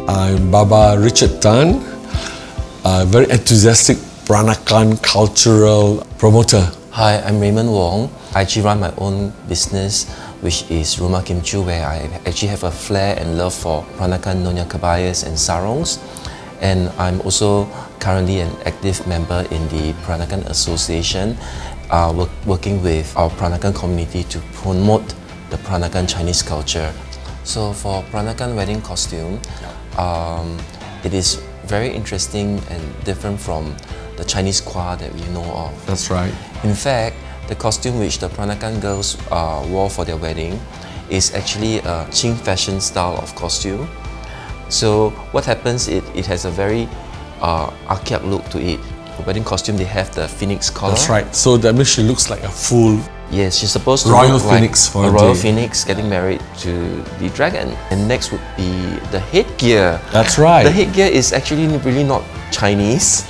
I'm Baba Richard Tan, a very enthusiastic Peranakan cultural promoter. Hi, I'm Raymond Wong. I actually run my own business, which is Rumah Kimchu, where I actually have a flair and love for Peranakan Nonya Kebayas and sarongs. And I'm also currently an active member in the Peranakan Association, working with our Peranakan community to promote the Peranakan Chinese culture. So for Peranakan wedding costume, it is very interesting and different from the Chinese kwa that we know of. That's right. In fact, the costume which the Peranakan girls wore for their wedding is actually a Qing fashion style of costume. So what happens, it has a very archaic look to it. The wedding costume, they have the phoenix collar. That's right. So that means she looks like a full Yes, she's supposed to royal look phoenix like for a a royal day. phoenix getting married to the dragon. And next would be the headgear. That's right. The headgear is actually really not Chinese.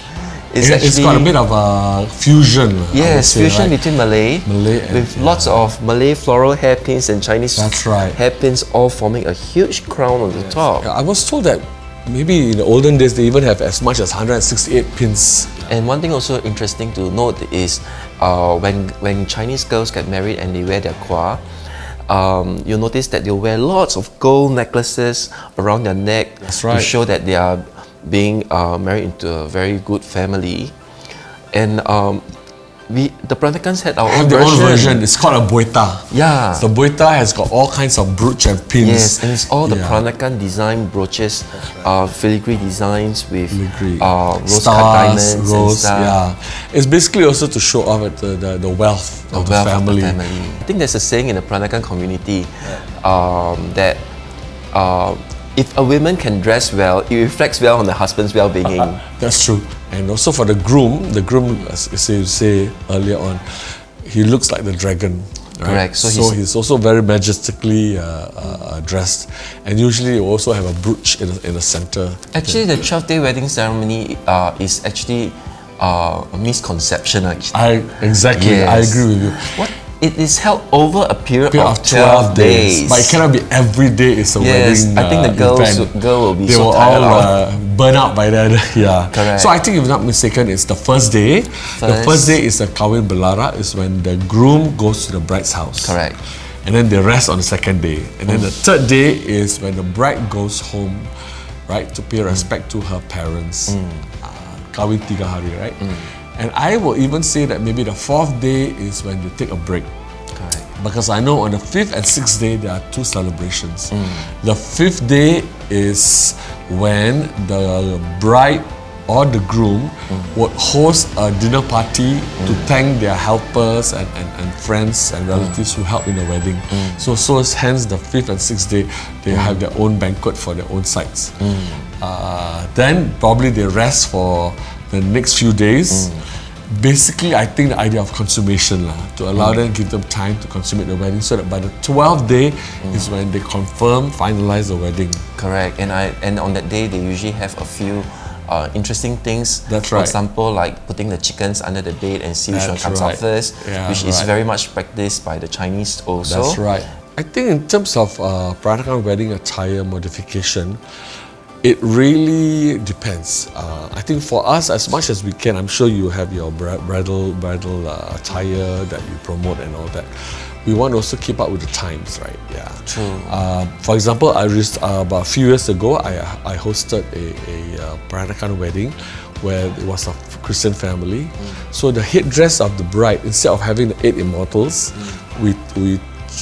It's got a bit of a fusion. Yes, say, fusion right? between Malay and, with lots of Malay floral hairpins and Chinese That's right. hairpins, all forming a huge crown on the top. I was told that maybe in the olden days they even have as much as 168 pins. And one thing also interesting to note is when Chinese girls get married and they wear their kwa, you'll notice that they'll wear lots of gold necklaces around their neck. That's right. To show that they are being married into a very good family. And the Peranakans had our own version. It's called a boita. Yeah. So boita has got all kinds of brooch and pins. Yes, and it's all the Peranakan design brooches, filigree designs with rose-cut diamonds and stuff. Yeah, it's basically also to show off the wealth of the family. I think there's a saying in the Peranakan community that if a woman can dress well, it reflects well on the husband's well-being. That's true. And also for the groom, as you say earlier on, he looks like the dragon. Right? Correct. So he's also very majestically dressed, and usually you also have a brooch in the center. Actually, the 12-day wedding ceremony is actually a misconception. Actually, Exactly. Yes. I agree with you. It is held over a period of 12 days. But it cannot be every day it's a wedding I think the girl will be they so will tired all burn out by then. Yeah. Correct. So I think if I'm not mistaken, it's the first day. The first day is the Kawin Belara, is when the groom goes to the bride's house. Correct. And then they rest on the second day. And then the third day is when the bride goes home, right, to pay respect to her parents. Kawin 3 hari, right? And I will even say that maybe the fourth day is when they take a break. Correct. Because I know on the fifth and sixth day there are two celebrations. The fifth day is when the bride or the groom would host a dinner party to thank their helpers and friends and relatives who help in the wedding. So hence the fifth and sixth day they have their own banquet for their own sites. Then probably they rest for the next few days. Basically, I think the idea of consummation to allow them, give them time to consummate the wedding, so that by the 12th day is when they finalize the wedding. Correct. And on that day, they usually have a few interesting things. That's For right. example, like putting the chickens under the bed and see which one comes out first, which is very much practiced by the Chinese also. That's right. I think in terms of Peranakan wedding attire modification, it really depends. I think for us, as much as we can, I'm sure you have your bridal attire that you promote and all that. We want to also keep up with the times, right? Yeah. True. For example, about a few years ago, I hosted a Peranakan wedding where it was a Christian family. So the headdress of the bride, instead of having the 8 immortals, we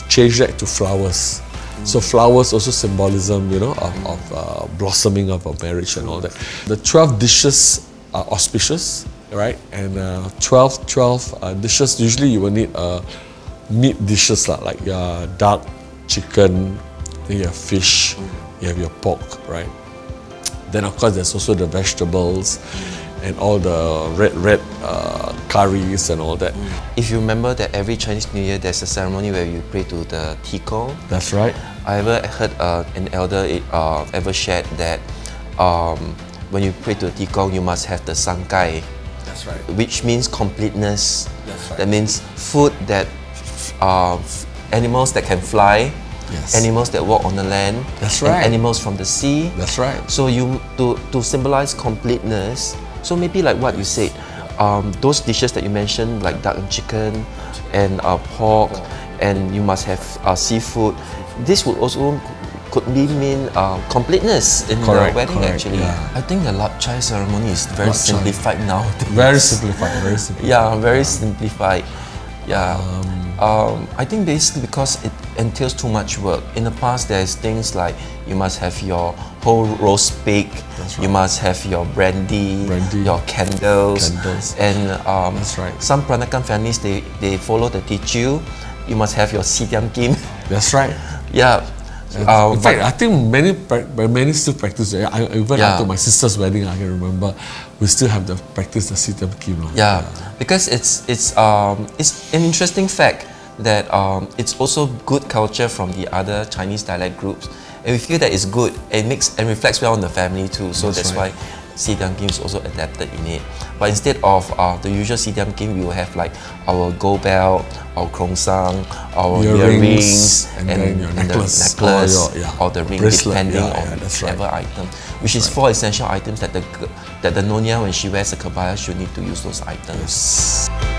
changed that to flowers. So flowers also symbolism, you know, of blossoming of a marriage and all that. The 12 dishes are auspicious, right? And 12 dishes, usually you will need meat dishes like duck, chicken, then you have fish, you have your pork, right? Then of course there's also the vegetables and all the red curries and all that. If you remember that every Chinese New Year there's a ceremony where you pray to the Tikong. That's right. I ever heard an elder ever shared that when you pray to the Tikong, you must have the Sangkai. That's right. Which means completeness. That's right. That means food that animals that can fly, Yes. animals that walk on the land, That's and right. animals from the sea. That's right. So you to symbolize completeness. So maybe like what you said, those dishes that you mentioned, like duck and chicken, and pork, and you must have seafood. This would also could mean completeness in the wedding actually. Yeah. I think the lap chai ceremony is very simplified nowadays. Very simplified. Very simplified. Yeah, very simplified. Yeah. I think basically because it entails too much work. In the past, there's things like you must have your whole roast pig, That's you right. must have your brandy, Brandy. your candles, and That's right. some Peranakan families they follow the teochew. You must have your sitiam kim. That's right. Yeah. In fact, I think many still practice it. Even Yeah. after my sister's wedding, I can remember we still have the practice the sitam kim. Yeah, because it's an interesting fact that it's also good culture from the other Chinese dialect groups, and we feel that it's good. It makes and reflects well on the family too. So that's why Sidiam Kim is also adapted in it. But instead of the usual Sidiam Kim, we will have like our gold bell, our krongsang, our earrings, and then your the necklace, necklace or or the ring, bracelet. depending Yeah, on that's whichever item. Which is 4 essential items that the Nyonya, when she wears a kebaya, should need to use those items. Yes.